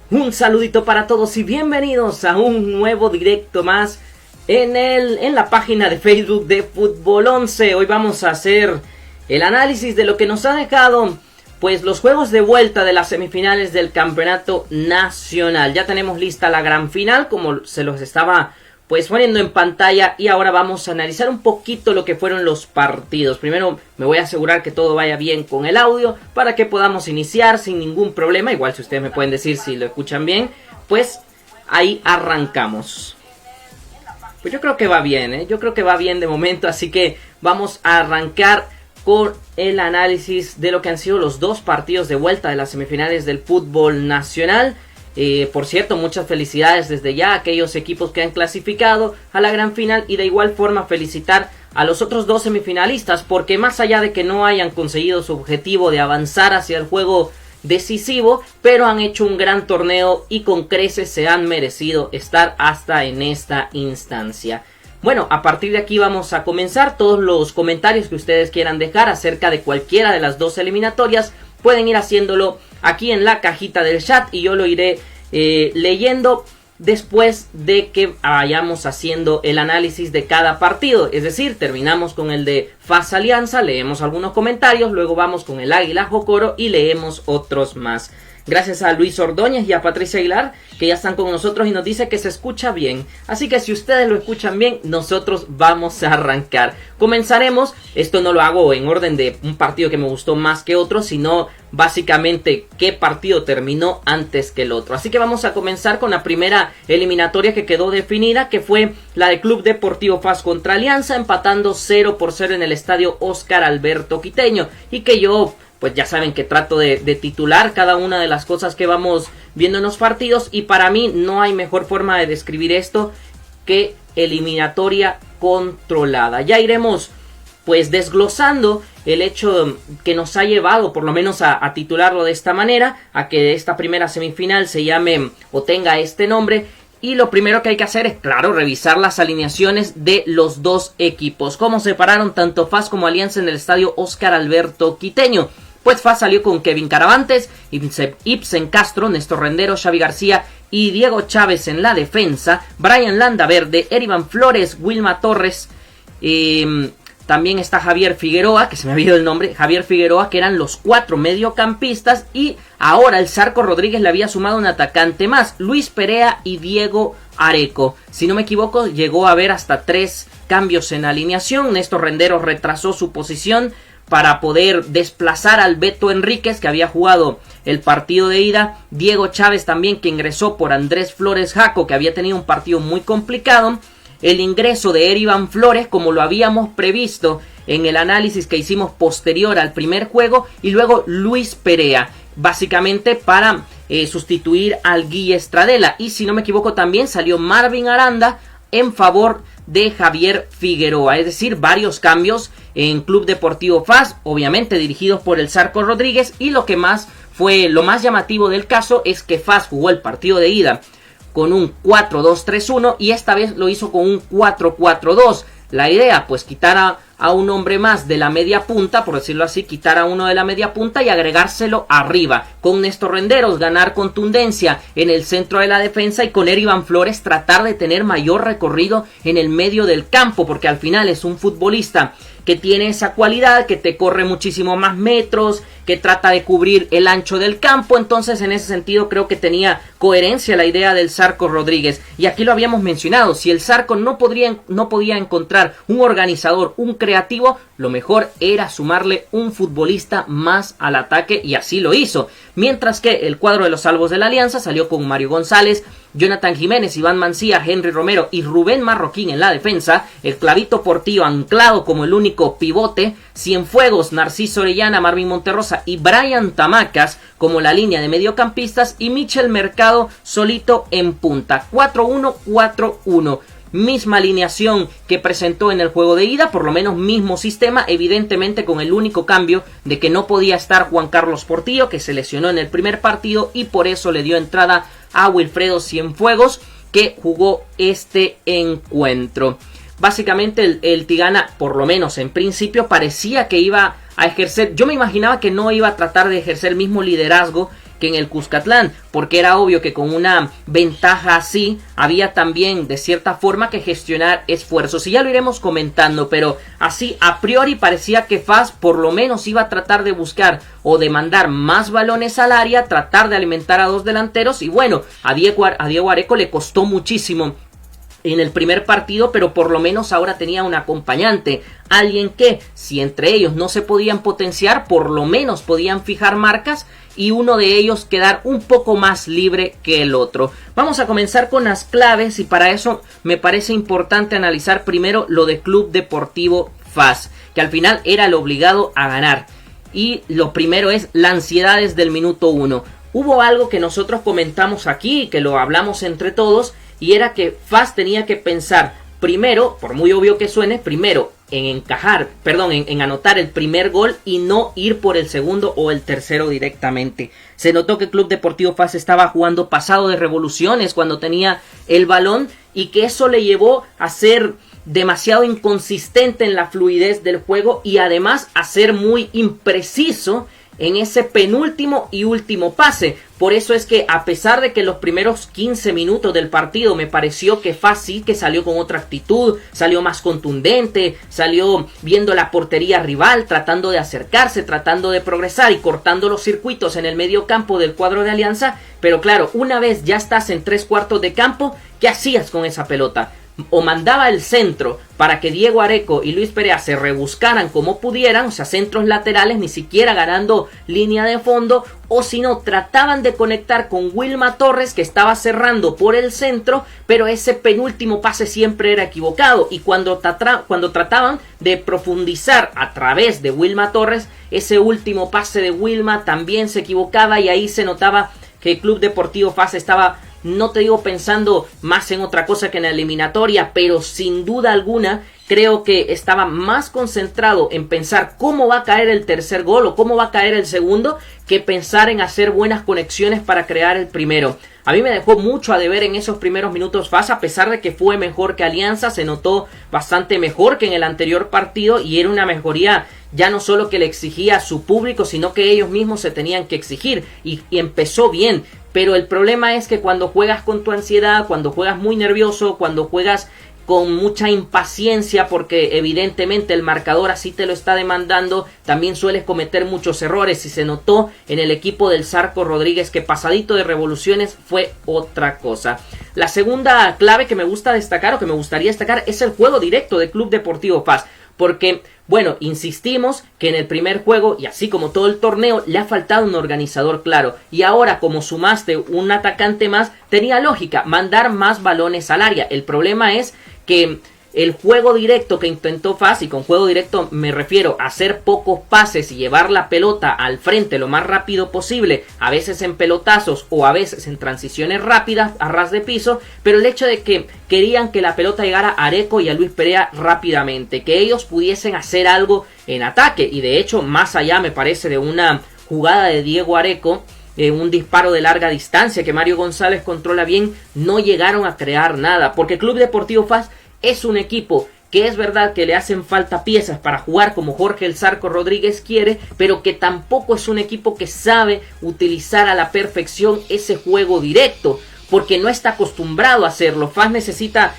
Un saludito para todos y bienvenidos a un nuevo directo más en la página de Facebook de Fútbol 11. Hoy vamos a hacer el análisis de lo que nos ha dejado pues los juegos de vuelta de las semifinales del campeonato nacional. Ya tenemos lista la gran final, como se los estaba pues poniendo en pantalla, y ahora vamos a analizar un poquito lo que fueron los partidos. Primero me voy a asegurar que todo vaya bien con el audio para que podamos iniciar sin ningún problema. Igual si ustedes me pueden decir si lo escuchan bien, pues ahí arrancamos. Pues yo creo que va bien, yo creo que va bien de momento, así que vamos a arrancar con el análisis de lo que han sido los dos partidos de vuelta de las semifinales del fútbol nacional. Por cierto, muchas felicidades desde ya a aquellos equipos que han clasificado a la gran final, y de igual forma felicitar a los otros dos semifinalistas, porque más allá de que no hayan conseguido su objetivo de avanzar hacia el juego decisivo, pero han hecho un gran torneo y con creces se han merecido estar hasta en esta instancia. Bueno, a partir de aquí vamos a comenzar. Todos los comentarios que ustedes quieran dejar acerca de cualquiera de las dos eliminatorias pueden ir haciéndolo aquí en la cajita del chat y yo lo iré leyendo después de que vayamos haciendo el análisis de cada partido. Es decir, terminamos con el de FAS Alianza, leemos algunos comentarios, luego vamos con el Águila Jocoro y leemos otros más. Gracias a Luis Ordóñez y a Patricia Aguilar, que ya están con nosotros y nos dice que se escucha bien. Así que si ustedes lo escuchan bien, nosotros vamos a arrancar. Comenzaremos, esto no lo hago en orden de un partido que me gustó más que otro, sino básicamente qué partido terminó antes que el otro. Así que vamos a comenzar con la primera eliminatoria que quedó definida, que fue la de Club Deportivo FAS contra Alianza, empatando 0-0 en el estadio Óscar Alberto Quiteño, y que yo pues ya saben que trato de titular cada una de las cosas que vamos viendo en los partidos, y para mí no hay mejor forma de describir esto que eliminatoria controlada. Ya iremos pues desglosando el hecho que nos ha llevado por lo menos a titularlo de esta manera, a que esta primera semifinal se llame o tenga este nombre. Y lo primero que hay que hacer es, claro, revisar las alineaciones de los dos equipos. Cómo se pararon tanto FAS como Alianza en el estadio Óscar Alberto Quiteño. Pues FAS salió con Kevin Caravantes, Ibsen Castro, Néstor Rendero, Xavi García y Diego Chávez en la defensa. Brian Landaverde, Erivan Flores, Wilma Torres. También está Javier Figueroa, que se me ha olvidado el nombre, Javier Figueroa, que eran los cuatro mediocampistas. Y ahora el Zarco Rodríguez le había sumado un atacante más, Luis Perea y Diego Areco. Si no me equivoco, llegó a haber hasta 3 cambios en alineación. Néstor Rendero retrasó su posición para poder desplazar al Beto Enríquez, que había jugado el partido de ida. Diego Chávez también, que ingresó por Andrés Flores Jaco, que había tenido un partido muy complicado. El ingreso de Erivan Flores, como lo habíamos previsto en el análisis que hicimos posterior al primer juego. Y luego Luis Perea, básicamente para sustituir al Guille Estradela. Y si no me equivoco también salió Marvin Aranda en favor de Javier Figueroa. Es decir, varios cambios en Club Deportivo FAS, obviamente dirigidos por el Zarco Rodríguez. Y lo más llamativo del caso es que FAS jugó el partido de ida con un 4-2-3-1 y esta vez lo hizo con un 4-4-2. La idea, pues quitar a un hombre más de la media punta, por decirlo así, quitar a uno de la media punta y agregárselo arriba. Con Néstor Renderos ganar contundencia en el centro de la defensa, y con Erivan Flores tratar de tener mayor recorrido en el medio del campo, porque al final es un futbolista que tiene esa cualidad, que te corre muchísimo más metros, que trata de cubrir el ancho del campo. Entonces en ese sentido creo que tenía coherencia la idea del Zarco Rodríguez. Y aquí lo habíamos mencionado, si el Zarco no podía encontrar un organizador, un creativo, lo mejor era sumarle un futbolista más al ataque, y así lo hizo. Mientras que el cuadro de los salvos de la Alianza salió con Mario González, Jonathan Jiménez, Iván Mancía, Henry Romero y Rubén Marroquín en la defensa. El Clavito Portillo anclado como el único pivote. Cienfuegos, Narciso Orellana, Marvin Monterrosa y Brian Tamacas como la línea de mediocampistas. Y Michel Mercado solito en punta. 4-1-4-1. Misma alineación que presentó en el juego de ida, por lo menos mismo sistema, evidentemente con el único cambio de que no podía estar Juan Carlos Portillo, que se lesionó en el primer partido, y por eso le dio entrada a Wilfredo Cienfuegos, que jugó este encuentro. Básicamente el Tigana, por lo menos en principio, parecía que iba a ejercer, yo me imaginaba que no iba a tratar de ejercer el mismo liderazgo que en el Cuscatlán, porque era obvio que con una ventaja así había también de cierta forma que gestionar esfuerzos, y ya lo iremos comentando, pero así a priori parecía que FAS por lo menos iba a tratar de buscar o de mandar más balones al área, tratar de alimentar a dos delanteros, y bueno, a Diego Areco le costó muchísimo en el primer partido, pero por lo menos ahora tenía un acompañante, alguien que, si entre ellos no se podían potenciar, por lo menos podían fijar marcas y uno de ellos quedar un poco más libre que el otro. Vamos a comenzar con las claves, y para eso me parece importante analizar primero lo de Club Deportivo FAS, que al final era el obligado a ganar. Y lo primero es la ansiedad desde el minuto 1. Hubo algo que nosotros comentamos aquí, que lo hablamos entre todos, y era que FAS tenía que pensar primero, por muy obvio que suene, primero en anotar el primer gol y no ir por el segundo o el tercero directamente. Se notó que Club Deportivo FAS estaba jugando pasado de revoluciones cuando tenía el balón, y que eso le llevó a ser demasiado inconsistente en la fluidez del juego y además a ser muy impreciso en ese penúltimo y último pase. Por eso es que, a pesar de que los primeros 15 minutos del partido me pareció que FAS sí que salió con otra actitud, salió más contundente, salió viendo la portería rival, tratando de acercarse, tratando de progresar y cortando los circuitos en el medio campo del cuadro de Alianza, pero claro, una vez ya estás en 3/4 de campo, ¿qué hacías con esa pelota? O mandaba el centro para que Diego Areco y Luis Perea se rebuscaran como pudieran, o sea, centros laterales, ni siquiera ganando línea de fondo, o si no, trataban de conectar con Wilma Torres, que estaba cerrando por el centro, pero ese penúltimo pase siempre era equivocado, y cuando trataban de profundizar a través de Wilma Torres, ese último pase de Wilma también se equivocaba, y ahí se notaba que el Club Deportivo FAS estaba, no te digo pensando más en otra cosa que en la eliminatoria, pero sin duda alguna creo que estaba más concentrado en pensar cómo va a caer el tercer gol o cómo va a caer el segundo, que pensar en hacer buenas conexiones para crear el primero. A mí me dejó mucho a deber en esos primeros minutos FAS, a pesar de que fue mejor que Alianza, se notó bastante mejor que en el anterior partido, y era una mejoría ya no solo que le exigía a su público, sino que ellos mismos se tenían que exigir, y empezó bien. Pero el problema es que cuando juegas con tu ansiedad, cuando juegas muy nervioso, cuando juegas con mucha impaciencia, porque evidentemente el marcador así te lo está demandando, también sueles cometer muchos errores, y se notó en el equipo del Zarco Rodríguez que pasadito de revoluciones fue otra cosa. La segunda clave que me gusta destacar, o que me gustaría destacar, es el juego directo de Club Deportivo FAS, porque, bueno, insistimos que en el primer juego, y así como todo el torneo, le ha faltado un organizador claro, y ahora como sumaste un atacante más, tenía lógica mandar más balones al área. El problema es que el juego directo que intentó FAS, y con juego directo me refiero a hacer pocos pases y llevar la pelota al frente lo más rápido posible, a veces en pelotazos o a veces en transiciones rápidas a ras de piso, pero el hecho de que querían que la pelota llegara a Areco y a Luis Perea rápidamente, que ellos pudiesen hacer algo en ataque, y de hecho más allá me parece de una jugada de Diego Areco, un disparo de larga distancia que Mario González controla bien, no llegaron a crear nada, porque Club Deportivo FAS es un equipo que es verdad que le hacen falta piezas para jugar como Jorge el Zarco Rodríguez quiere, pero que tampoco es un equipo que sabe utilizar a la perfección ese juego directo, porque no está acostumbrado a hacerlo. FAS necesita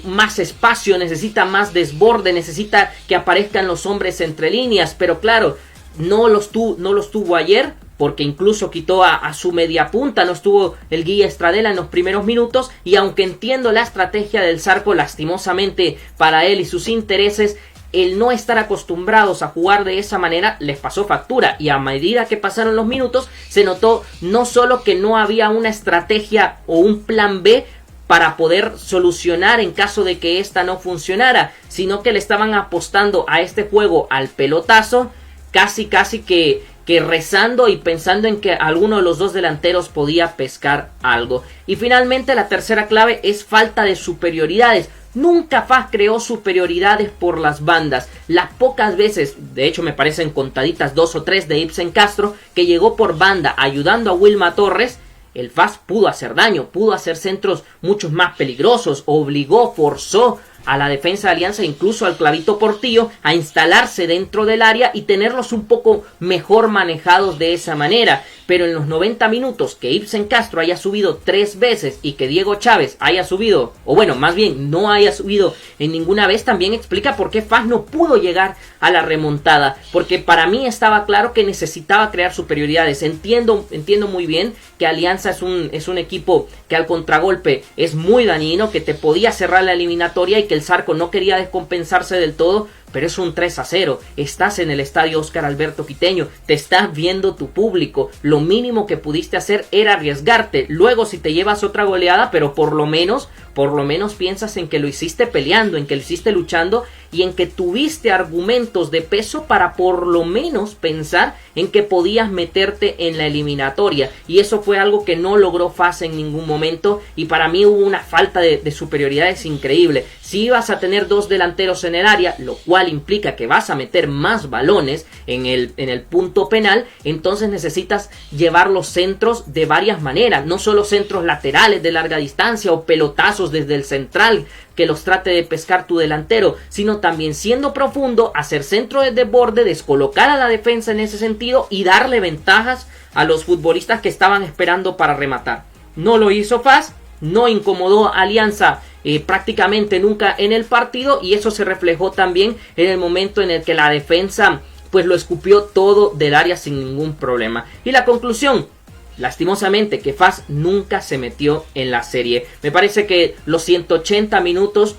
más espacio, necesita más desborde, necesita que aparezcan los hombres entre líneas, pero claro, no los tuvo ayer, porque incluso quitó a su media punta, no estuvo el Guilla Estradela en los primeros minutos, y aunque entiendo la estrategia del Zarco, lastimosamente para él y sus intereses, el no estar acostumbrados a jugar de esa manera les pasó factura, y a medida que pasaron los minutos se notó no solo que no había una estrategia o un plan B para poder solucionar en caso de que esta no funcionara, sino que le estaban apostando a este juego al pelotazo, casi que rezando y pensando en que alguno de los dos delanteros podía pescar algo. Y finalmente la tercera clave es falta de superioridades. Nunca FAS creó superioridades por las bandas. Las pocas veces, de hecho me parecen contaditas 2 o 3 de Ibsen Castro, que llegó por banda ayudando a Wilma Torres, el FAS pudo hacer daño, pudo hacer centros muchos más peligrosos, obligó, forzó a la defensa de Alianza, incluso al Clavito Portillo, a instalarse dentro del área y tenerlos un poco mejor manejados de esa manera. pero en los 90 minutos que Ibsen Castro haya subido 3 veces y que Diego Chávez haya subido, o bueno, más bien no haya subido en ninguna vez, también explica por qué FAS no pudo llegar a la remontada, porque para mí estaba claro que necesitaba crear superioridades. Entiendo muy bien que Alianza es un equipo que al contragolpe es muy dañino, que te podía cerrar la eliminatoria y que el Zarco no quería descompensarse del todo, pero es un 3-0, estás en el estadio Óscar Alberto Quiteño, te está viendo tu público, lo mínimo que pudiste hacer era arriesgarte, luego si te llevas otra goleada, pero por lo menos piensas en que lo hiciste peleando, en que lo hiciste luchando y en que tuviste argumentos de peso para por lo menos pensar en que podías meterte en la eliminatoria, y eso fue algo que no logró FAS en ningún momento, y para mí hubo una falta de superioridad es increíble. Si ibas a tener 2 delanteros en el área, lo cual implica que vas a meter más balones en el punto penal, entonces necesitas llevar los centros de varias maneras, no solo centros laterales de larga distancia o pelotazos desde el central que los trate de pescar tu delantero, sino también siendo profundo, hacer centro desde borde, descolocar a la defensa en ese sentido y darle ventajas a los futbolistas que estaban esperando para rematar. No lo hizo FAS, no incomodó a Alianza prácticamente nunca en el partido, y eso se reflejó también en el momento en el que la defensa pues lo escupió todo del área sin ningún problema. Y la conclusión, lastimosamente, que FAS nunca se metió en la serie. Me parece que los 180 minutos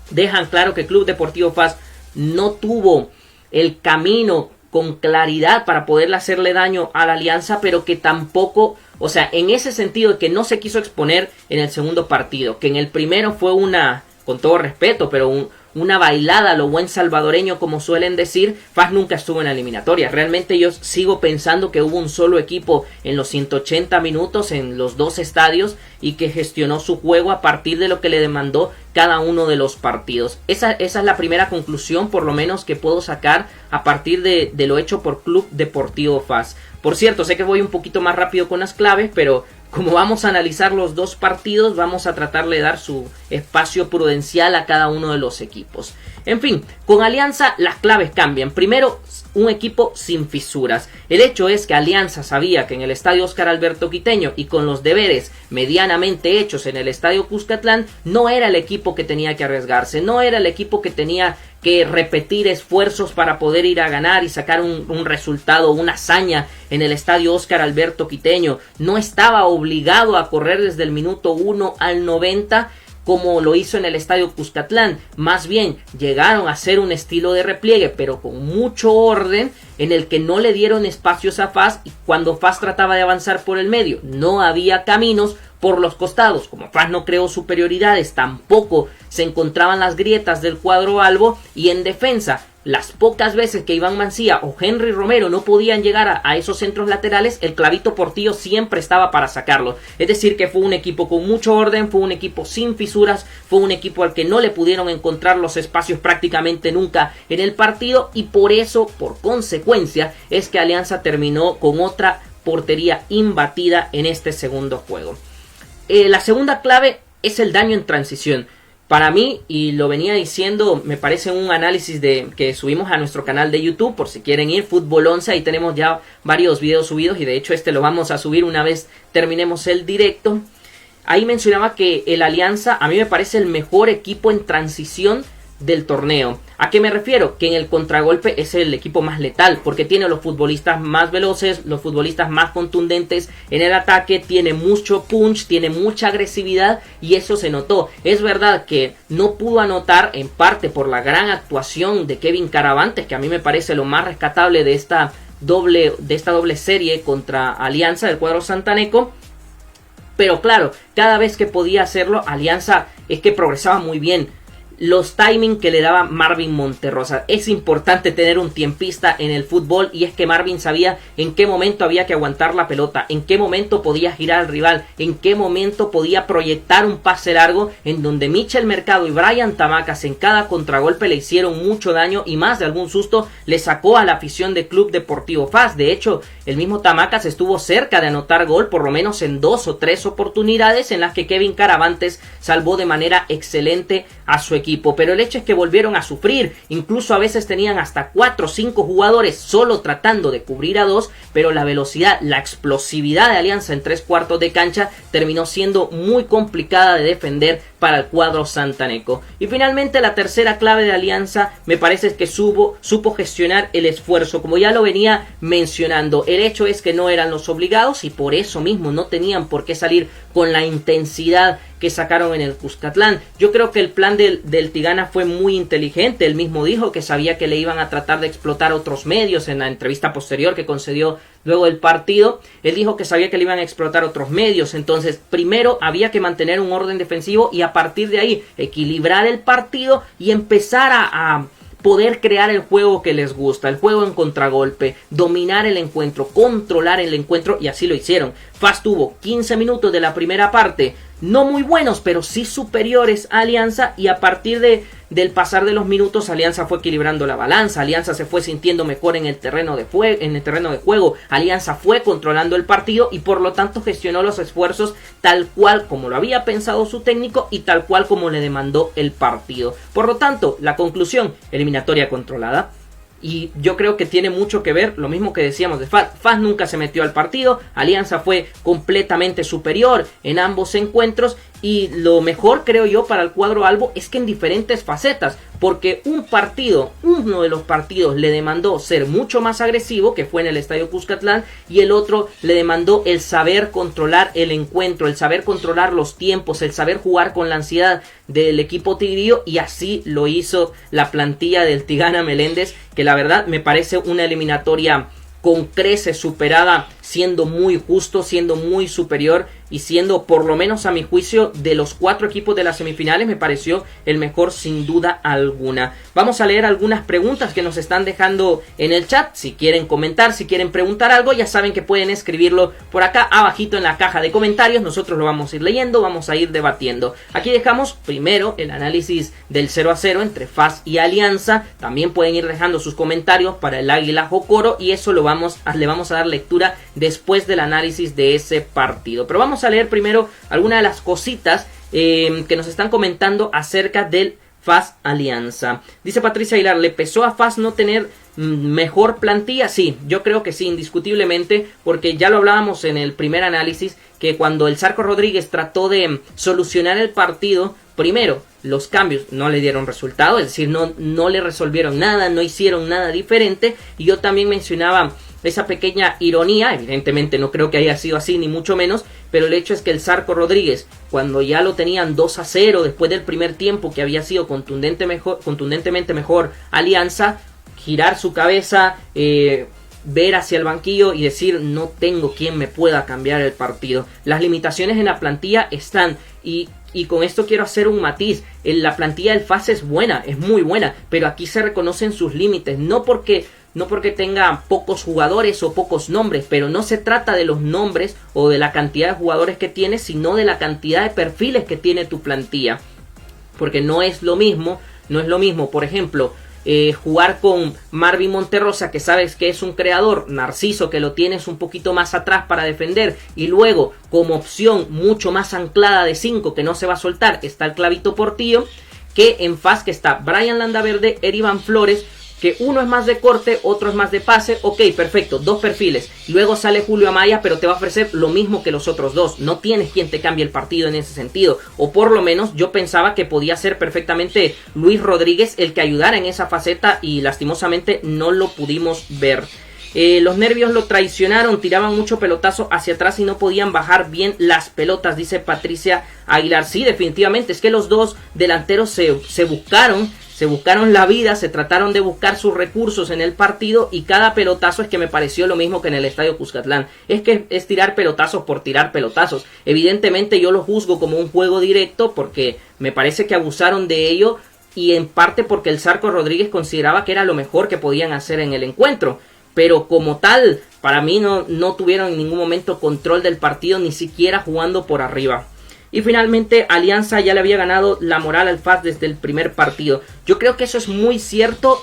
dejan claro que Club Deportivo FAS no tuvo el camino con claridad para poderle hacerle daño a la Alianza, pero que tampoco, o sea, en ese sentido de que no se quiso exponer en el segundo partido, que en el primero fue una, con todo respeto, pero una bailada a lo buen salvadoreño, como suelen decir. FAS nunca estuvo en la eliminatoria. Realmente yo sigo pensando que hubo un solo equipo en los 180 minutos en los 2 estadios y que gestionó su juego a partir de lo que le demandó cada uno de los partidos. Esa es la primera conclusión, por lo menos, que puedo sacar a partir de lo hecho por Club Deportivo FAS. Por cierto, sé que voy un poquito más rápido con las claves, pero como vamos a analizar los 2 partidos, vamos a tratar de dar su espacio prudencial a cada uno de los equipos. En fin, con Alianza las claves cambian. Primero, un equipo sin fisuras. El hecho es que Alianza sabía que en el estadio Óscar Alberto Quiteño y con los deberes medianamente hechos en el estadio Cuscatlán, no era el equipo que tenía que arriesgarse, no era el equipo que tenía que repetir esfuerzos para poder ir a ganar y sacar un resultado, una hazaña en el estadio Óscar Alberto Quiteño. No estaba obligado a correr desde el minuto 1 al 90 como lo hizo en el estadio Cuscatlán. Más bien llegaron a hacer un estilo de repliegue, pero con mucho orden, en el que no le dieron espacios a FAS, y cuando FAS trataba de avanzar por el medio no había caminos por los costados. Como FAS no creó superioridades, tampoco se encontraban las grietas del cuadro albo, y en defensa, las pocas veces que Iván Mancía o Henry Romero no podían llegar a esos centros laterales, el Clavito Portillo siempre estaba para sacarlo. Es decir, que fue un equipo con mucho orden, fue un equipo sin fisuras, fue un equipo al que no le pudieron encontrar los espacios prácticamente nunca en el partido, y por eso, por consecuencia, es que Alianza terminó con otra portería imbatida en este segundo juego. La segunda clave es el daño en transición. Para mí, y lo venía diciendo, me parece un análisis que subimos a nuestro canal de YouTube, por si quieren ir, Fútbol 11, ahí tenemos ya varios videos subidos, y de hecho este lo vamos a subir una vez terminemos el directo. Ahí mencionaba que el Alianza a mí me parece el mejor equipo en transición del torneo. ¿A qué me refiero? Que en el contragolpe es el equipo más letal, porque tiene los futbolistas más veloces, los futbolistas más contundentes en el ataque, tiene mucho punch, tiene mucha agresividad, y eso se notó. Es verdad que no pudo anotar, en parte por la gran actuación de Kevin Caravantes, que a mí me parece lo más rescatable de esta doble serie contra Alianza del cuadro santaneco. Pero claro, cada vez que podía hacerlo, Alianza es que progresaba muy bien. Los timing que le daba Marvin Monterrosa. Es importante tener un tiempista en el fútbol, y es que Marvin sabía en qué momento había que aguantar la pelota, en qué momento podía girar al rival, en qué momento podía proyectar un pase largo, en donde Michel Mercado y Brian Tamacas en cada contragolpe le hicieron mucho daño, y más de algún susto le sacó a la afición de Club Deportivo FAS. De hecho, el mismo Tamacas estuvo cerca de anotar gol, por lo menos en 2 o 3 oportunidades en las que Kevin Caravantes salvó de manera excelente a su equipo equipo, pero el hecho es que volvieron a sufrir, incluso a veces tenían hasta 4 o 5 jugadores solo tratando de cubrir a 2, pero la velocidad, la explosividad de Alianza en 3/4 de cancha terminó siendo muy complicada de defender para el cuadro santaneco. Y finalmente la tercera clave de Alianza me parece que supo gestionar el esfuerzo, como ya lo venía mencionando. El hecho es que no eran los obligados y por eso mismo no tenían por qué salir con la intensidad que sacaron en el Cuscatlán. Yo creo que el plan del Tigana fue muy inteligente. Él mismo dijo que sabía que le iban a tratar de explotar otros medios en la entrevista posterior que concedió luego del partido. Él dijo que sabía que le iban a explotar otros medios. Entonces, primero había que mantener un orden defensivo y a partir de ahí equilibrar el partido y empezar a poder crear el juego que les gusta, el juego en contragolpe, dominar el encuentro, controlar el encuentro, y así lo hicieron. FAS tuvo 15 minutos de la primera parte, no muy buenos, pero sí superiores a Alianza, y a partir del pasar de los minutos Alianza fue equilibrando la balanza, Alianza se fue sintiendo mejor en el terreno de juego, Alianza fue controlando el partido y por lo tanto gestionó los esfuerzos tal cual como lo había pensado su técnico y tal cual como le demandó el partido. Por lo tanto, la conclusión, eliminatoria controlada. Y yo creo que tiene mucho que ver, lo mismo que decíamos de FAS. FAS nunca se metió al partido, Alianza fue completamente superior en ambos encuentros. Y lo mejor, creo yo, para el cuadro albo es que en diferentes facetas, porque uno de los partidos le demandó ser mucho más agresivo, que fue en el Estadio Cuscatlán, y el otro le demandó el saber controlar el encuentro, el saber controlar los tiempos, el saber jugar con la ansiedad del equipo tigrillo, y así lo hizo la plantilla del Tigana Meléndez, que la verdad me parece una eliminatoria con creces superada, siendo muy justo, siendo muy superior y siendo, por lo menos a mi juicio, de los 4 equipos de las semifinales, me pareció el mejor sin duda alguna. Vamos a leer algunas preguntas que nos están dejando en el chat. Si quieren comentar, si quieren preguntar algo, ya saben que pueden escribirlo por acá abajito en la caja de comentarios. Nosotros lo vamos a ir leyendo, vamos a ir debatiendo. Aquí dejamos primero el análisis del 0-0 entre FAS y Alianza. También pueden ir dejando sus comentarios para el Águila Jocoro y eso le vamos a dar lectura después del análisis de ese partido. Pero vamos a leer primero algunas de las cositas que nos están comentando acerca del FAS Alianza. Dice Patricia Aguilar, ¿le pesó a FAS no tener mejor plantilla? Sí, yo creo que sí, indiscutiblemente, porque ya lo hablábamos en el primer análisis, que cuando el Zarco Rodríguez trató de solucionar el partido, primero, los cambios no le dieron resultado, es decir, no le resolvieron nada, no hicieron nada diferente, y yo también mencionaba esa pequeña ironía, evidentemente no creo que haya sido así ni mucho menos, pero el hecho es que el Zarco Rodríguez, cuando ya lo tenían 2-0 después del primer tiempo que había sido contundentemente mejor Alianza, girar su cabeza, ver hacia el banquillo y decir no tengo quien me pueda cambiar el partido. Las limitaciones en la plantilla están y con esto quiero hacer un matiz. La plantilla del FAS es buena, es muy buena, pero aquí se reconocen sus límites, no porque tenga pocos jugadores o pocos nombres, pero no se trata de los nombres o de la cantidad de jugadores que tiene, sino de la cantidad de perfiles que tiene tu plantilla, porque no es lo mismo, por ejemplo, jugar con Marvin Monterrosa, que sabes que es un creador, Narciso, que lo tienes un poquito más atrás para defender, y luego como opción mucho más anclada de 5 que no se va a soltar está el Clavito Portillo, que en FAS que está Brian Landaverde, Erivan Flores, que uno es más de corte, otro es más de pase, ok, perfecto, 2 perfiles, luego sale Julio Amaya, pero te va a ofrecer lo mismo que los otros 2, no tienes quien te cambie el partido en ese sentido, o por lo menos yo pensaba que podía ser perfectamente Luis Rodríguez el que ayudara en esa faceta y lastimosamente no lo pudimos ver. Los nervios lo traicionaron, tiraban mucho pelotazo hacia atrás y no podían bajar bien las pelotas, dice Patricia Aguilar. Sí, definitivamente, es que los dos delanteros se buscaron la vida, se trataron de buscar sus recursos en el partido y cada pelotazo es que me pareció lo mismo que en el Estadio Cuscatlán. Es que es tirar pelotazos por tirar pelotazos. Evidentemente yo lo juzgo como un juego directo porque me parece que abusaron de ello y en parte porque el Zarco Rodríguez consideraba que era lo mejor que podían hacer en el encuentro. Pero como tal, para mí no tuvieron en ningún momento control del partido, ni siquiera jugando por arriba. Y finalmente Alianza ya le había ganado la moral al FAS desde el primer partido. Yo creo que eso es muy cierto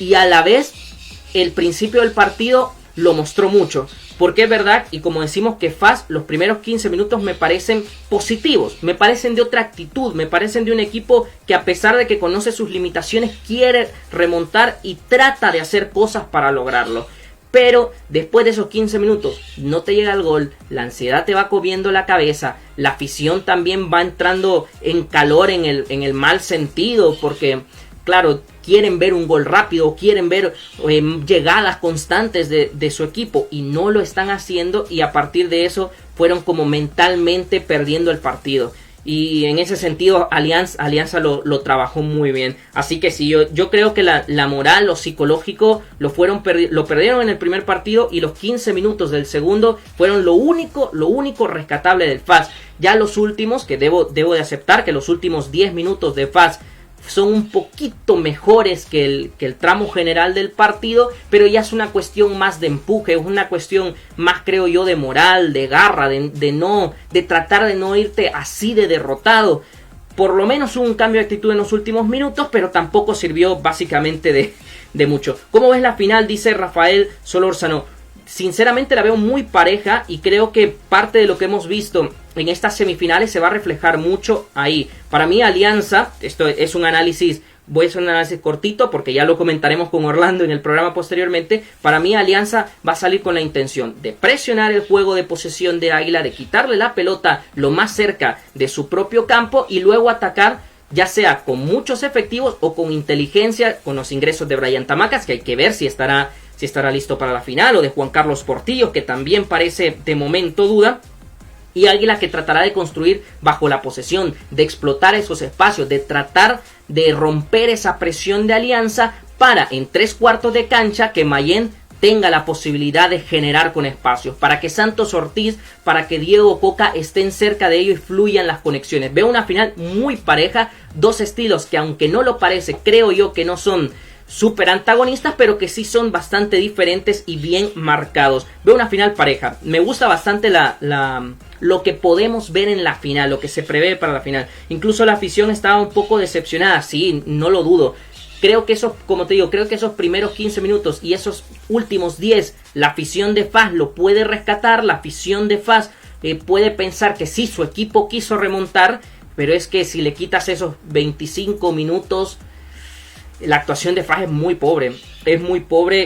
y a la vez el principio del partido lo mostró mucho. Porque es verdad, y como decimos que FAS, los primeros 15 minutos me parecen positivos, me parecen de otra actitud, me parecen de un equipo que a pesar de que conoce sus limitaciones, quiere remontar y trata de hacer cosas para lograrlo. Pero después de esos 15 minutos no te llega el gol, la ansiedad te va comiendo la cabeza, la afición también va entrando en calor en el mal sentido, porque claro, quieren ver un gol rápido, quieren ver llegadas constantes de su equipo y no lo están haciendo, y a partir de eso fueron como mentalmente perdiendo el partido. Y en ese sentido Alianza lo trabajó muy bien. Así que sí, yo creo que la moral, lo psicológico lo perdieron en el primer partido, y los 15 minutos del segundo fueron lo único rescatable del FAS. Ya los últimos, que debo de aceptar que los últimos 10 minutos de FAS son un poquito mejores que el tramo general del partido, pero ya es una cuestión más de empuje, es una cuestión más, creo yo, de moral, de garra, de tratar de no irte así de derrotado. Por lo menos hubo un cambio de actitud en los últimos minutos, pero tampoco sirvió básicamente de mucho. ¿Cómo ves la final? Dice Rafael Solórzano. Sinceramente la veo muy pareja, y creo que parte de lo que hemos visto en estas semifinales se va a reflejar mucho ahí. Para mí Alianza, esto es un análisis, voy a hacer un análisis cortito porque ya lo comentaremos con Orlando en el programa posteriormente. Para mí Alianza va a salir con la intención de presionar el juego de posesión de Águila, de quitarle la pelota lo más cerca de su propio campo y luego atacar, ya sea con muchos efectivos o con inteligencia, con los ingresos de Brian Tamacas, que hay que ver si estará listo para la final, o de Juan Carlos Portillo, que también parece de momento duda. Y Águila, que tratará de construir bajo la posesión, de explotar esos espacios, de tratar de romper esa presión de Alianza para, en 3/4 de cancha, que Mayén tenga la posibilidad de generar con espacios, para que Santos Ortiz, para que Diego Coca estén cerca de ello y fluyan las conexiones. Veo una final muy pareja, dos estilos que, aunque no lo parece, creo yo que no son súper antagonistas, pero que sí son bastante diferentes y bien marcados. Veo una final pareja. Me gusta bastante lo que podemos ver en la final, lo que se prevé para la final. Incluso la afición estaba un poco decepcionada, sí, no lo dudo. Creo que como te digo, creo que esos primeros 15 minutos y esos últimos 10, la afición de FAS lo puede rescatar. La afición de FAS puede pensar que sí, su equipo quiso remontar, pero es que si le quitas esos 25 minutos, la actuación de FAS es muy pobre,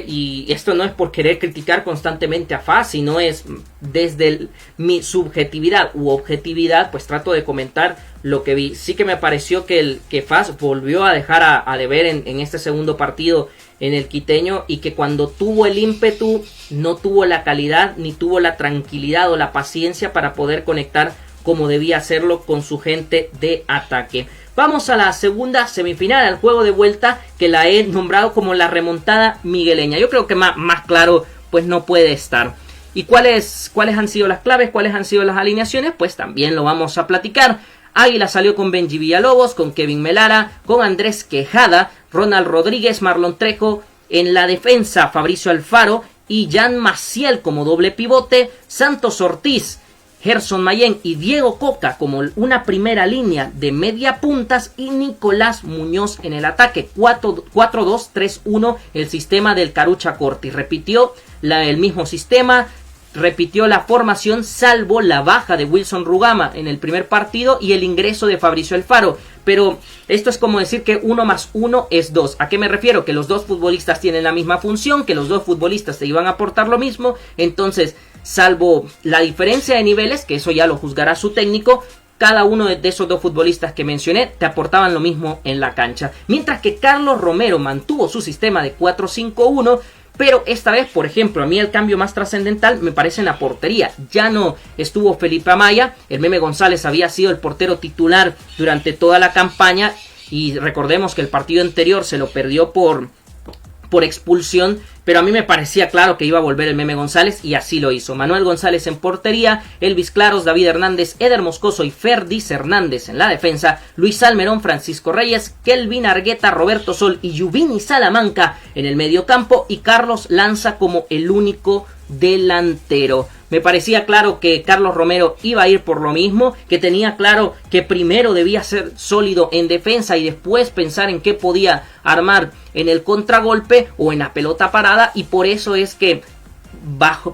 y esto no es por querer criticar constantemente a FAS, sino es desde mi subjetividad u objetividad, pues trato de comentar lo que vi. Sí que me pareció que FAS volvió a dejar a deber en este segundo partido en el Quiteño, y que cuando tuvo el ímpetu no tuvo la calidad ni tuvo la tranquilidad o la paciencia para poder conectar como debía hacerlo con su gente de ataque. Vamos a la segunda semifinal, al juego de vuelta, que la he nombrado como la remontada migueleña. Yo creo que más claro pues no puede estar. ¿Y cuáles han sido las claves? ¿Cuáles han sido las alineaciones? Pues también lo vamos a platicar. Águila salió con Benji Villalobos, con Kevin Melara, con Andrés Quejada, Ronald Rodríguez, Marlon Trejo. En la defensa, Fabricio Alfaro y Jan Maciel como doble pivote. Santos Ortiz, Gerson Mayén y Diego Coca como una primera línea de media puntas, y Nicolás Muñoz en el ataque. 4-2-3-1 el sistema del Carucha Corti. Repitió el mismo sistema, repitió la formación, salvo la baja de Wilson Rugama en el primer partido y el ingreso de Fabricio Alfaro. Pero esto es como decir que 1 más 1 es 2. ¿A qué me refiero? Que los dos futbolistas tienen la misma función, que los dos futbolistas te iban a aportar lo mismo. Entonces, salvo la diferencia de niveles, que eso ya lo juzgará su técnico, cada uno de esos dos futbolistas que mencioné te aportaban lo mismo en la cancha. Mientras que Carlos Romero mantuvo su sistema de 4-5-1, pero esta vez, por ejemplo, a mí el cambio más trascendental me parece en la portería. Ya no estuvo Felipe Amaya, el Meme González había sido el portero titular durante toda la campaña, y recordemos que el partido anterior se lo perdió por expulsión, pero a mí me parecía claro que iba a volver el Meme González, y así lo hizo. Manuel González en portería, Elvis Claros, David Hernández, Eder Moscoso y Ferdis Hernández en la defensa, Luis Almerón, Francisco Reyes, Kelvin Argueta, Roberto Sol y Yuvini Salamanca en el medio campo, y Carlos Lanza como el único delantero. Me parecía claro que Carlos Romero iba a ir por lo mismo, que tenía claro que primero debía ser sólido en defensa y después pensar en qué podía armar en el contragolpe o en la pelota parada, y por eso es que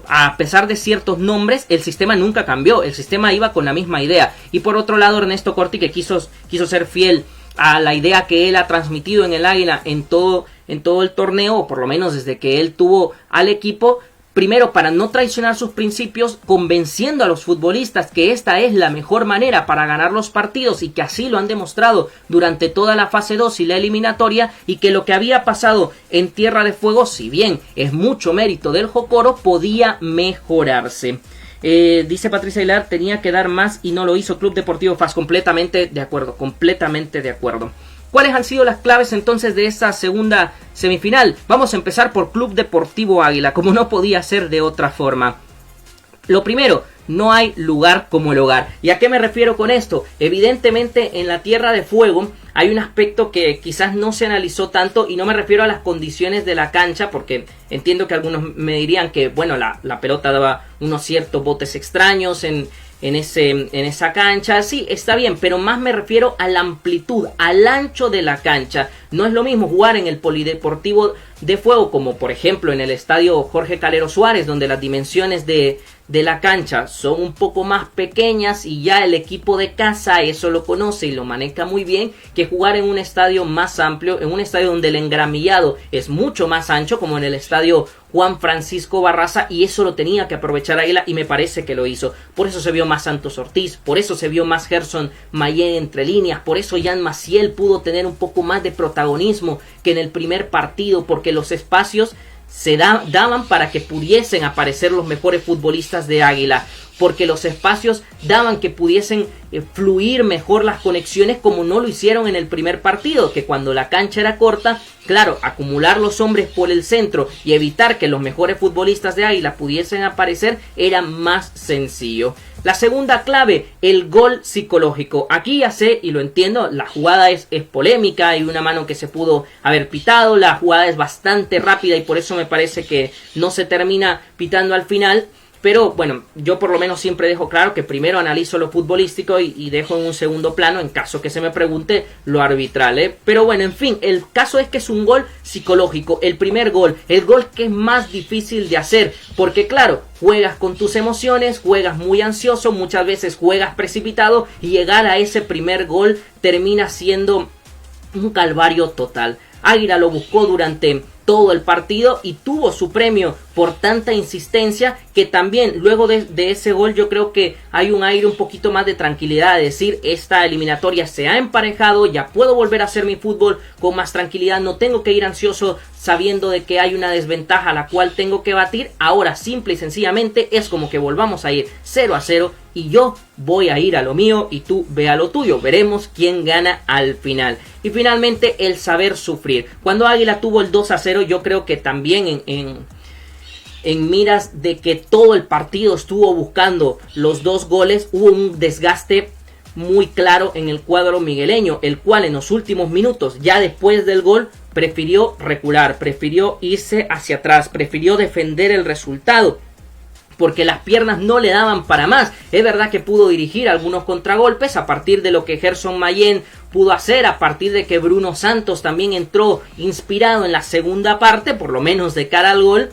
a pesar de ciertos nombres, el sistema nunca cambió, el sistema iba con la misma idea. Y por otro lado, Ernesto Corti, que quiso ser fiel a la idea que él ha transmitido en el Águila en todo el torneo, o por lo menos desde que él tuvo al equipo. Primero, para no traicionar sus principios, convenciendo a los futbolistas que esta es la mejor manera para ganar los partidos y que así lo han demostrado durante toda la fase 2 y la eliminatoria, y que lo que había pasado en Tierra de Fuego, si bien es mucho mérito del Jocoro, podía mejorarse. Dice Patricia Aguilar, tenía que dar más y no lo hizo Club Deportivo FAS. Completamente de acuerdo, completamente de acuerdo. ¿Cuáles han sido las claves entonces de esta segunda semifinal? Vamos a empezar por Club Deportivo Águila, como no podía ser de otra forma. Lo primero, no hay lugar como el hogar. ¿Y a qué me refiero con esto? Evidentemente en la Tierra de Fuego hay un aspecto que quizás no se analizó tanto, y no me refiero a las condiciones de la cancha, porque entiendo que algunos me dirían que bueno, la pelota daba unos ciertos botes extraños en esa cancha. Sí, está bien, pero más me refiero a la amplitud, al ancho de la cancha. No es lo mismo jugar en el Polideportivo de Fuego, como por ejemplo en el estadio Jorge Calero Suárez, donde las dimensiones de la cancha son un poco más pequeñas y ya el equipo de casa eso lo conoce y lo maneja muy bien, que jugar en un estadio más amplio, en un estadio donde el engramillado es mucho más ancho, como en el estadio Juan Francisco Barraza, y eso lo tenía que aprovechar Águila y me parece que lo hizo. Por eso se vio más Santos Ortiz, por eso se vio más Gerson Mayén entre líneas, por eso Jan Maciel pudo tener un poco más de protagonismo que en el primer partido, porque los espacios se daban para que pudiesen aparecer los mejores futbolistas de Águila, porque los espacios daban que pudiesen fluir mejor las conexiones, como no lo hicieron en el primer partido, que cuando la cancha era corta, claro, acumular los hombres por el centro y evitar que los mejores futbolistas de Águila pudiesen aparecer era más sencillo. La segunda clave, el gol psicológico. Aquí ya sé y lo entiendo, la jugada es polémica, hay una mano que se pudo haber pitado, la jugada es bastante rápida y por eso me parece que no se termina pitando al final. Pero bueno, yo por lo menos siempre dejo claro que primero analizo lo futbolístico y dejo en un segundo plano, en caso que se me pregunte, lo arbitral, Pero bueno, en fin, el caso es que es un gol psicológico, el primer gol, el gol que es más difícil de hacer, porque claro, juegas con tus emociones, juegas muy ansioso, muchas veces juegas precipitado y llegar a ese primer gol termina siendo un calvario total. Águila lo buscó durante todo el partido y tuvo su premio por tanta insistencia, que también luego de ese gol yo creo que hay un aire un poquito más de tranquilidad, de decir, esta eliminatoria se ha emparejado, ya puedo volver a hacer mi fútbol con más tranquilidad, no tengo que ir ansioso sabiendo de que hay una desventaja a la cual tengo que batir. Ahora simple y sencillamente es como que volvamos a ir 0-0 y yo voy a ir a lo mío y tú ve a lo tuyo, veremos quién gana al final. Y finalmente el saber sufrir. Cuando Águila tuvo el 2-0, yo creo que también en miras de que todo el partido estuvo buscando los dos goles, hubo un desgaste muy claro en el cuadro migueleño, el cual en los últimos minutos, ya después del gol, prefirió recular, prefirió irse hacia atrás, prefirió defender el resultado, porque las piernas no le daban para más. Es verdad que pudo dirigir algunos contragolpes a partir de lo que Gerson Mayén pudo hacer, a partir de que Bruno Santos también entró inspirado en la segunda parte, por lo menos de cara al gol.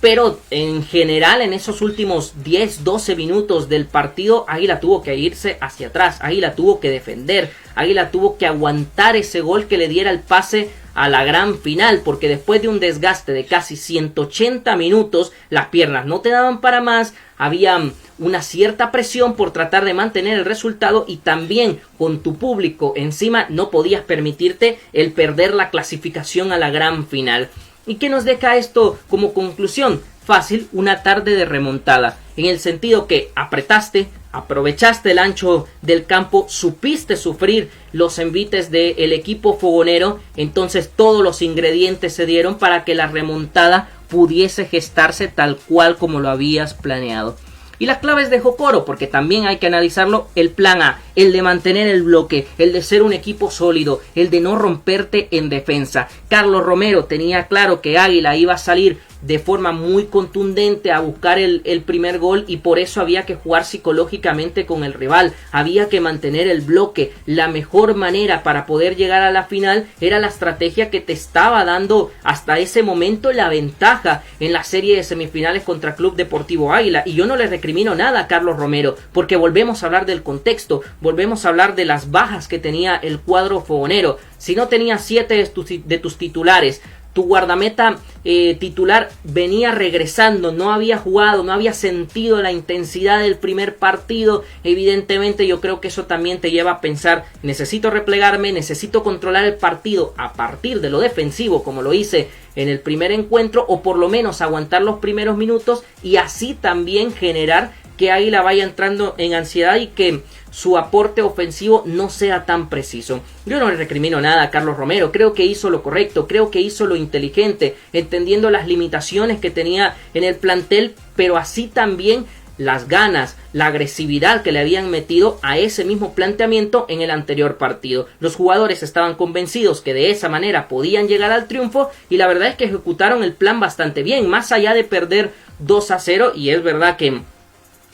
Pero en general en esos últimos 10-12 minutos del partido, Águila tuvo que irse hacia atrás, Águila tuvo que defender, Águila tuvo que aguantar ese gol que le diera el pase a la gran final, porque después de un desgaste de casi 180 minutos, las piernas no te daban para más, había una cierta presión por tratar de mantener el resultado y también con tu público encima no podías permitirte el perder la clasificación a la gran final. ¿Y qué nos deja esto como conclusión? Fácil, una tarde de remontada, en el sentido que apretaste, aprovechaste el ancho del campo, supiste sufrir los envites del equipo fogonero, entonces todos los ingredientes se dieron para que la remontada pudiese gestarse tal cual como lo habías planeado. Y las claves de Jocoro, porque también hay que analizarlo, el plan A, el de mantener el bloque, el de ser un equipo sólido, el de no romperte en defensa. Carlos Romero tenía claro que Águila iba a salir de forma muy contundente a buscar el primer gol, y por eso había que jugar psicológicamente con el rival, había que mantener el bloque. La mejor manera para poder llegar a la final era la estrategia que te estaba dando hasta ese momento la ventaja en la serie de semifinales contra Club Deportivo Águila. Y yo no le recrimino nada a Carlos Romero, porque volvemos a hablar del contexto, volvemos a hablar de las bajas que tenía el cuadro fogonero. Si no tenías 7 de tus titulares, tu guardameta titular venía regresando, no había jugado, no había sentido la intensidad del primer partido, evidentemente yo creo que eso también te lleva a pensar: necesito replegarme, necesito controlar el partido a partir de lo defensivo, como lo hice en el primer encuentro, o por lo menos aguantar los primeros minutos, y así también generar que Águila vaya entrando en ansiedad y que su aporte ofensivo no sea tan preciso. Yo no le recrimino nada a Carlos Romero, creo que hizo lo correcto, creo que hizo lo inteligente, entendiendo las limitaciones que tenía en el plantel, pero así también las ganas, la agresividad que le habían metido a ese mismo planteamiento en el anterior partido. Los jugadores estaban convencidos que de esa manera podían llegar al triunfo, y la verdad es que ejecutaron el plan bastante bien, más allá de perder 2-0, y es verdad que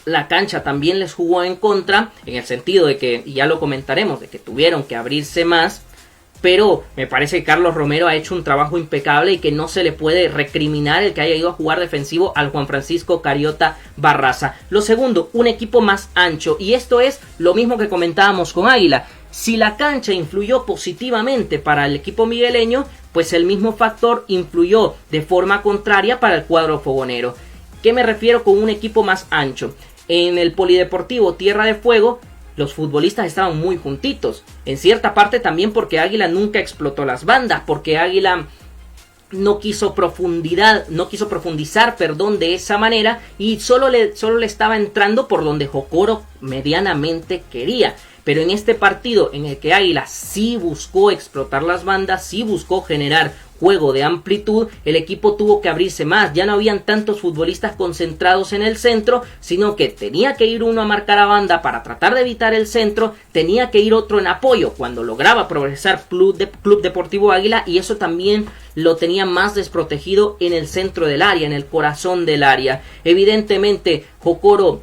la cancha también les jugó en contra, en el sentido de que, y ya lo comentaremos, de que tuvieron que abrirse más, pero me parece que Carlos Romero ha hecho un trabajo impecable y que no se le puede recriminar el que haya ido a jugar defensivo al Juan Francisco Cariota Barraza. Lo segundo, un equipo más ancho, y esto es lo mismo que comentábamos con Águila. Si la cancha influyó positivamente para el equipo migueleño, pues el mismo factor influyó de forma contraria para el cuadro fogonero. ¿Qué me refiero con un equipo más ancho? En el Polideportivo Tierra de Fuego, los futbolistas estaban muy juntitos. En cierta parte también porque Águila nunca explotó las bandas, porque Águila no quiso profundizar, de esa manera, y solo le estaba entrando por donde Jocoro medianamente quería. Pero en este partido en el que Águila sí buscó explotar las bandas, sí buscó generar juego de amplitud, el equipo tuvo que abrirse más. Ya no habían tantos futbolistas concentrados en el centro, sino que tenía que ir uno a marcar a banda para tratar de evitar el centro, tenía que ir otro en apoyo cuando lograba progresar Club Deportivo Águila, y eso también lo tenía más desprotegido en el centro del área, en el corazón del área. Evidentemente Jocoro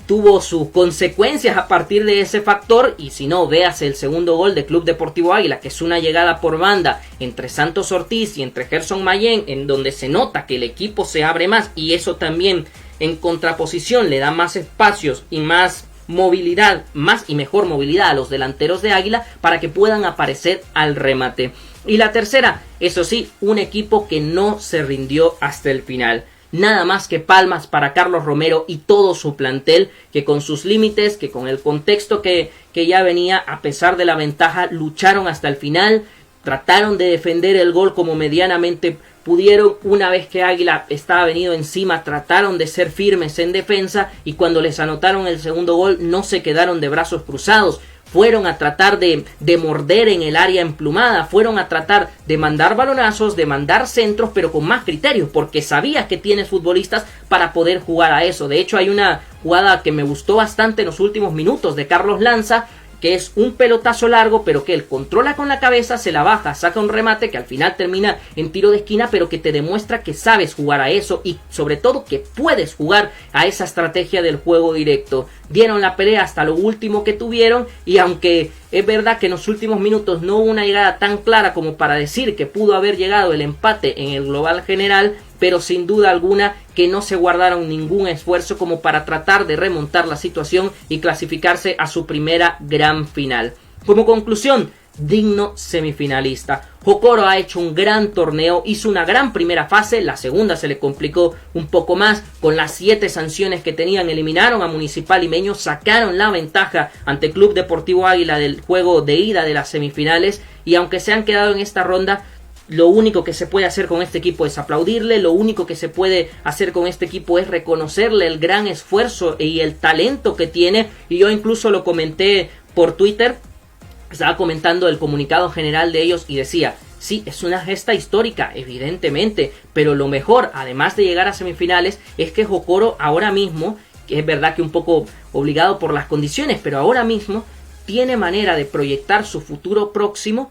tuvo sus consecuencias a partir de ese factor, y si no, véase el segundo gol de Club Deportivo Águila, que es una llegada por banda entre Santos Ortiz y entre Gerson Mayén, en donde se nota que el equipo se abre más, y eso también en contraposición le da más espacios y más movilidad, más y mejor movilidad a los delanteros de Águila para que puedan aparecer al remate. Y la tercera, eso sí, un equipo que no se rindió hasta el final. Nada más que palmas para Carlos Romero y todo su plantel, que con sus límites, que con el contexto que ya venía, a pesar de la ventaja, lucharon hasta el final, trataron de defender el gol como medianamente pudieron. Una vez que Águila estaba venido encima, trataron de ser firmes en defensa, y cuando les anotaron el segundo gol no se quedaron de brazos cruzados. Fueron a tratar de morder en el área emplumada, fueron a tratar de mandar balonazos, de mandar centros, pero con más criterios, porque sabías que tienes futbolistas para poder jugar a eso. De hecho, hay una jugada que me gustó bastante en los últimos minutos de Carlos Lanza, que es un pelotazo largo, pero que él controla con la cabeza, se la baja, saca un remate que al final termina en tiro de esquina, pero que te demuestra que sabes jugar a eso, y sobre todo que puedes jugar a esa estrategia del juego directo. Dieron la pelea hasta lo último que tuvieron, y aunque es verdad que en los últimos minutos no hubo una llegada tan clara como para decir que pudo haber llegado el empate en el global general, pero sin duda alguna que no se guardaron ningún esfuerzo como para tratar de remontar la situación y clasificarse a su primera gran final. Como conclusión, digno semifinalista. Jocoro ha hecho un gran torneo, hizo una gran primera fase, la segunda se le complicó un poco más, con las 7 sanciones que tenían, eliminaron a Municipal Limeño, sacaron la ventaja ante Club Deportivo Águila del juego de ida de las semifinales, y aunque se han quedado en esta ronda, lo único que se puede hacer con este equipo es aplaudirle, lo único que se puede hacer con este equipo es reconocerle el gran esfuerzo y el talento que tiene, y yo incluso lo comenté por Twitter, estaba comentando el comunicado general de ellos y decía, sí, es una gesta histórica, evidentemente, pero lo mejor, además de llegar a semifinales, es que Jocoro ahora mismo es verdad que un poco obligado por las condiciones, pero ahora mismo tiene manera de proyectar su futuro próximo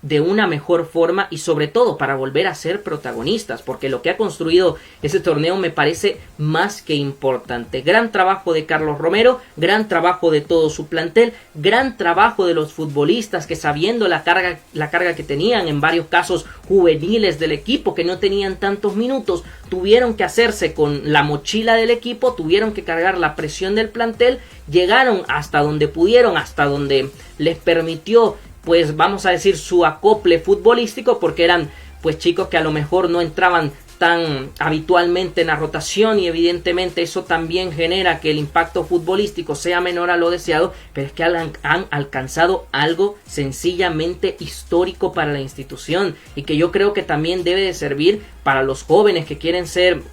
de una mejor forma y sobre todo para volver a ser protagonistas, porque lo que ha construido ese torneo me parece más que importante. Gran trabajo de Carlos Romero, gran trabajo de todo su plantel, gran trabajo de los futbolistas que, sabiendo la carga que tenían, en varios casos juveniles del equipo que no tenían tantos minutos, tuvieron que hacerse con la mochila del equipo, tuvieron que cargar la presión del plantel, llegaron hasta donde pudieron, hasta donde les permitió, pues vamos a decir, su acople futbolístico, porque eran pues chicos que a lo mejor no entraban tan habitualmente en la rotación y evidentemente eso también genera que el impacto futbolístico sea menor a lo deseado, pero es que han alcanzado algo sencillamente histórico para la institución y que yo creo que también debe de servir para los jóvenes que quieren ser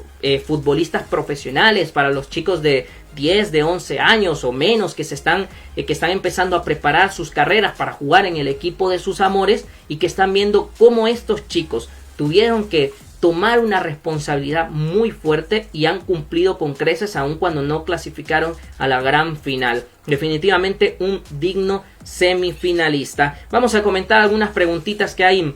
futbolistas profesionales, para los chicos de 10, de 11 años o menos que están empezando a preparar sus carreras para jugar en el equipo de sus amores y que están viendo cómo estos chicos tuvieron que tomar una responsabilidad muy fuerte y han cumplido con creces aun cuando no clasificaron a la gran final. Definitivamente un digno semifinalista. Vamos a comentar algunas preguntitas que hay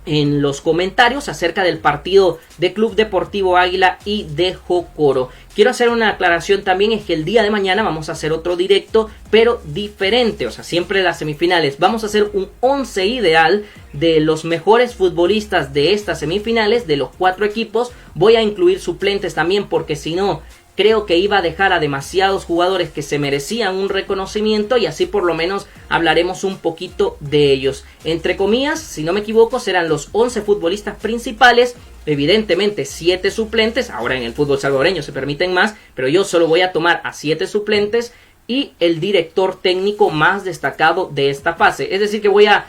en los comentarios acerca del partido de Club Deportivo Águila y de Jocoro. Quiero hacer una aclaración también, es que el día de mañana vamos a hacer otro directo, pero diferente, o sea, siempre las semifinales. Vamos a hacer un 11 ideal de los mejores futbolistas de estas semifinales, de los 4 equipos. Voy a incluir suplentes también, porque si no, creo que iba a dejar a demasiados jugadores que se merecían un reconocimiento y así por lo menos hablaremos un poquito de ellos. Entre comillas, si no me equivoco, serán los 11 futbolistas principales, evidentemente 7 suplentes, ahora en el fútbol salvadoreño se permiten más, pero yo solo voy a tomar a 7 suplentes y el director técnico más destacado de esta fase. Es decir que voy a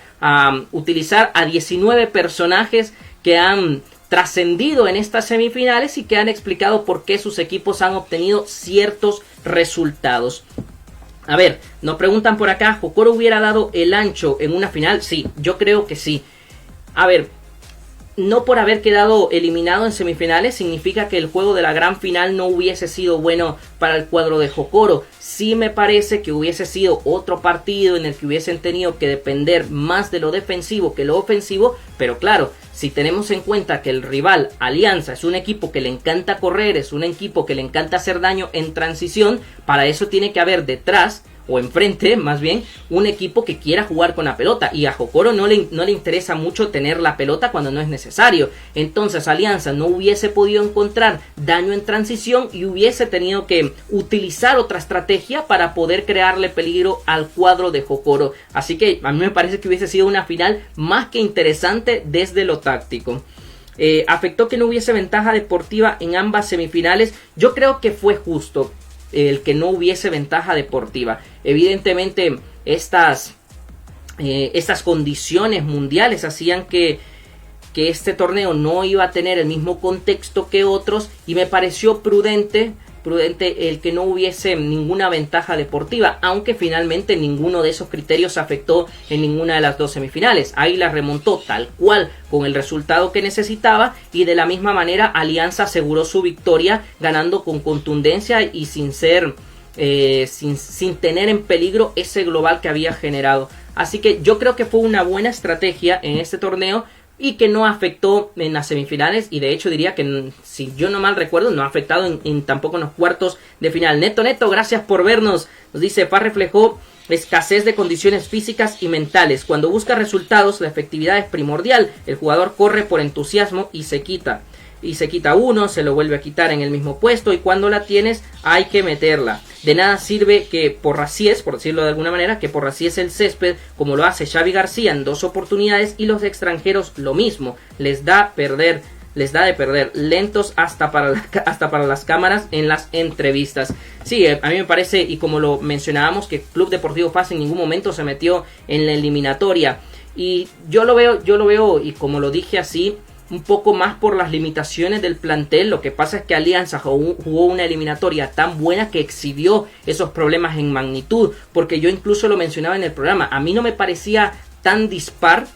utilizar a 19 personajes que han trascendido en estas semifinales y que han explicado por qué sus equipos han obtenido ciertos resultados. A ver, nos preguntan por acá, ¿Jocoro hubiera dado el ancho en una final? Sí, yo creo que sí. A ver, no por haber quedado eliminado en semifinales significa que el juego de la gran final no hubiese sido bueno para el cuadro de Jocoro. Sí me parece que hubiese sido otro partido en el que hubiesen tenido que depender más de lo defensivo que lo ofensivo, pero claro, si tenemos en cuenta que el rival Alianza es un equipo que le encanta correr, es un equipo que le encanta hacer daño en transición, para eso tiene que haber detrás, o enfrente más bien, un equipo que quiera jugar con la pelota, y a Jocoro no le interesa mucho tener la pelota cuando no es necesario. Entonces Alianza no hubiese podido encontrar daño en transición y hubiese tenido que utilizar otra estrategia para poder crearle peligro al cuadro de Jocoro. Así que a mí me parece que hubiese sido una final más que interesante desde lo táctico. ¿Afectó que no hubiese ventaja deportiva en ambas semifinales? Yo creo que fue justo el que no hubiese ventaja deportiva. Evidentemente estas condiciones mundiales hacían que este torneo no iba a tener el mismo contexto que otros y me pareció prudente el que no hubiese ninguna ventaja deportiva, aunque finalmente ninguno de esos criterios afectó en ninguna de las dos semifinales. Águila remontó tal cual con el resultado que necesitaba y de la misma manera Alianza aseguró su victoria ganando con contundencia y sin tener en peligro ese global que había generado. Así que yo creo que fue una buena estrategia en este torneo y que no afectó en las semifinales, y de hecho diría que, si yo no mal recuerdo, no ha afectado tampoco en los cuartos de final. Neto, gracias por vernos. Nos dice, FAS reflejó escasez de condiciones físicas y mentales. Cuando busca resultados, la efectividad es primordial. El jugador corre por entusiasmo y se quita uno, se lo vuelve a quitar en el mismo puesto, y cuando la tienes hay que meterla. De nada sirve que Porracies, por decirlo de alguna manera, que Porracies el césped, como lo hace Xavi García en 2 oportunidades, y los extranjeros lo mismo, les da de perder, lentos hasta para las cámaras en las entrevistas. Sí, a mí me parece, y como lo mencionábamos, que Club Deportivo FAS en ningún momento se metió en la eliminatoria, y yo lo veo, y como lo dije así, un poco más por las limitaciones del plantel. Lo que pasa es que Alianza jugó una eliminatoria tan buena que exhibió esos problemas en magnitud, porque yo incluso lo mencionaba en el programa, a mí no me parecía tan dispar,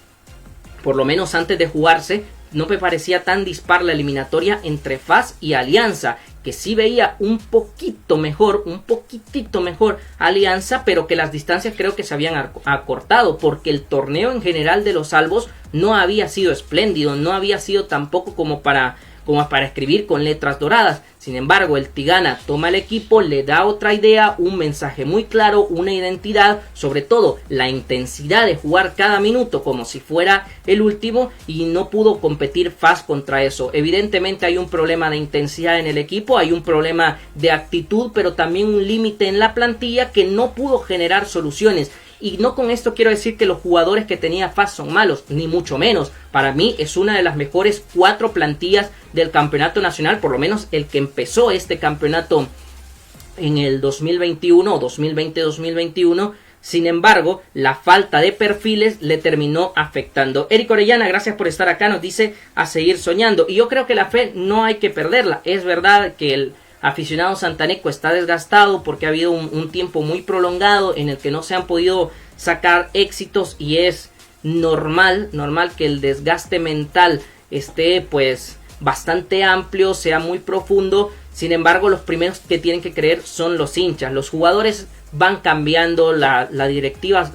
por lo menos antes de jugarse. no me parecía tan dispar la eliminatoria entre FAS y Alianza, que sí veía un poquitito mejor Alianza, pero que las distancias creo que se habían acortado, porque el torneo en general de los salvos no había sido espléndido, no había sido tampoco como para escribir con letras doradas. Sin embargo, el Tigana toma el equipo, le da otra idea, un mensaje muy claro, una identidad, sobre todo la intensidad de jugar cada minuto como si fuera el último, y no pudo competir FAS contra eso. Evidentemente hay un problema de intensidad en el equipo, hay un problema de actitud, pero también un límite en la plantilla que no pudo generar soluciones. Y no con esto quiero decir que los jugadores que tenía FAS son malos, ni mucho menos. Para mí es una de las mejores 4 plantillas del campeonato nacional, por lo menos el que empezó este campeonato en el 2021 o 2020-2021. Sin embargo, la falta de perfiles le terminó afectando. Eric Orellana, gracias por estar acá, nos dice a seguir soñando. Y yo creo que la fe no hay que perderla. Es verdad que el aficionado santaneco está desgastado porque ha habido un tiempo muy prolongado en el que no se han podido sacar éxitos, y es normal que el desgaste mental esté pues bastante amplio, sea muy profundo. Sin embargo, los primeros que tienen que creer son los hinchas. Los jugadores van cambiando, las directivas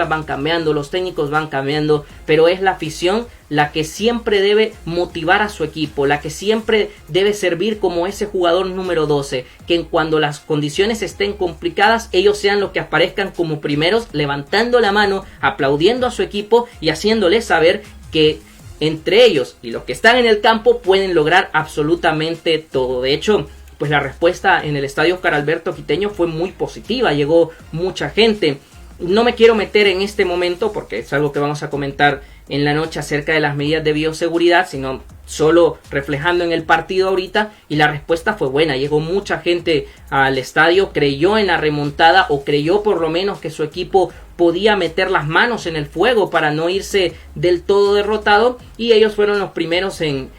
van cambiando, los técnicos van cambiando, pero es la afición la que siempre debe motivar a su equipo, la que siempre debe servir como ese jugador número 12, que cuando las condiciones estén complicadas, ellos sean los que aparezcan como primeros, levantando la mano, aplaudiendo a su equipo y haciéndole saber que entre ellos y los que están en el campo pueden lograr absolutamente todo. De hecho, pues la respuesta en el estadio Oscar Alberto Quiteño fue muy positiva, llegó mucha gente. No me quiero meter en este momento porque es algo que vamos a comentar en la noche acerca de las medidas de bioseguridad, sino solo reflejando en el partido ahorita, y la respuesta fue buena. Llegó mucha gente al estadio, creyó en la remontada, o creyó por lo menos que su equipo podía meter las manos en el fuego para no irse del todo derrotado, y ellos fueron los primeros en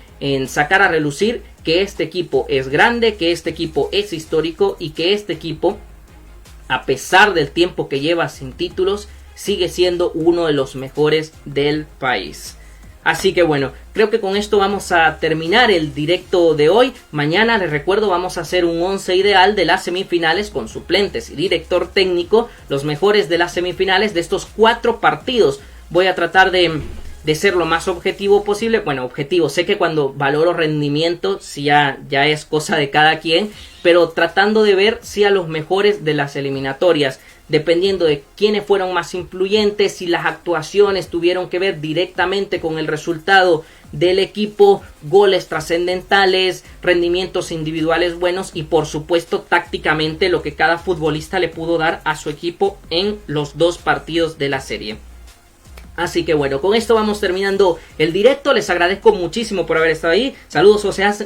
sacar a relucir que este equipo es grande, que este equipo es histórico, y que este equipo, a pesar del tiempo que lleva sin títulos, sigue siendo uno de los mejores del país. Así que bueno, creo que con esto vamos a terminar el directo de hoy. Mañana, les recuerdo, vamos a hacer un 11 ideal de las semifinales con suplentes y director técnico, los mejores de las semifinales de estos 4 partidos. Voy a tratar de ser lo más objetivo posible. Bueno, objetivo, sé que cuando valoro rendimiento si ya es cosa de cada quien, pero tratando de ver si a los mejores de las eliminatorias, dependiendo de quiénes fueron más influyentes, si las actuaciones tuvieron que ver directamente con el resultado del equipo, goles trascendentales, rendimientos individuales buenos y por supuesto tácticamente lo que cada futbolista le pudo dar a su equipo en los 2 partidos de la serie. Así que bueno, con esto vamos terminando el directo. Les agradezco muchísimo por haber estado ahí. Saludos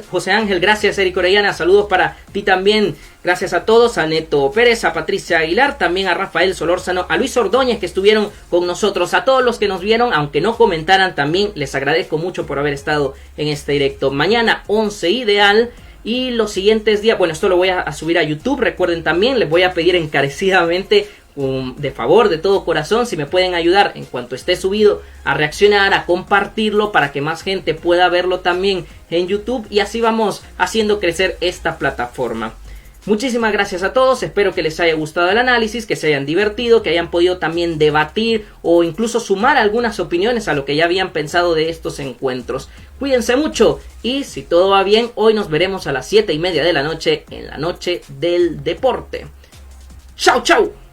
José Ángel, gracias Eric Orellana, saludos para ti también. Gracias a todos, a Neto Pérez, a Patricia Aguilar, también a Rafael Solórzano, a Luis Ordóñez que estuvieron con nosotros, a todos los que nos vieron, aunque no comentaran, también les agradezco mucho por haber estado en este directo. Mañana 11 ideal. Y los siguientes días, bueno, esto lo voy a subir a YouTube. Recuerden también, les voy a pedir encarecidamente, de favor, de todo corazón, si me pueden ayudar en cuanto esté subido a reaccionar, a compartirlo para que más gente pueda verlo también en YouTube, y así vamos haciendo crecer esta plataforma. Muchísimas gracias a todos, espero que les haya gustado el análisis, que se hayan divertido, que hayan podido también debatir o incluso sumar algunas opiniones a lo que ya habían pensado de estos encuentros. Cuídense mucho y si todo va bien, hoy nos veremos a las 7:30 de la noche en la noche del deporte. ¡Chao, chao!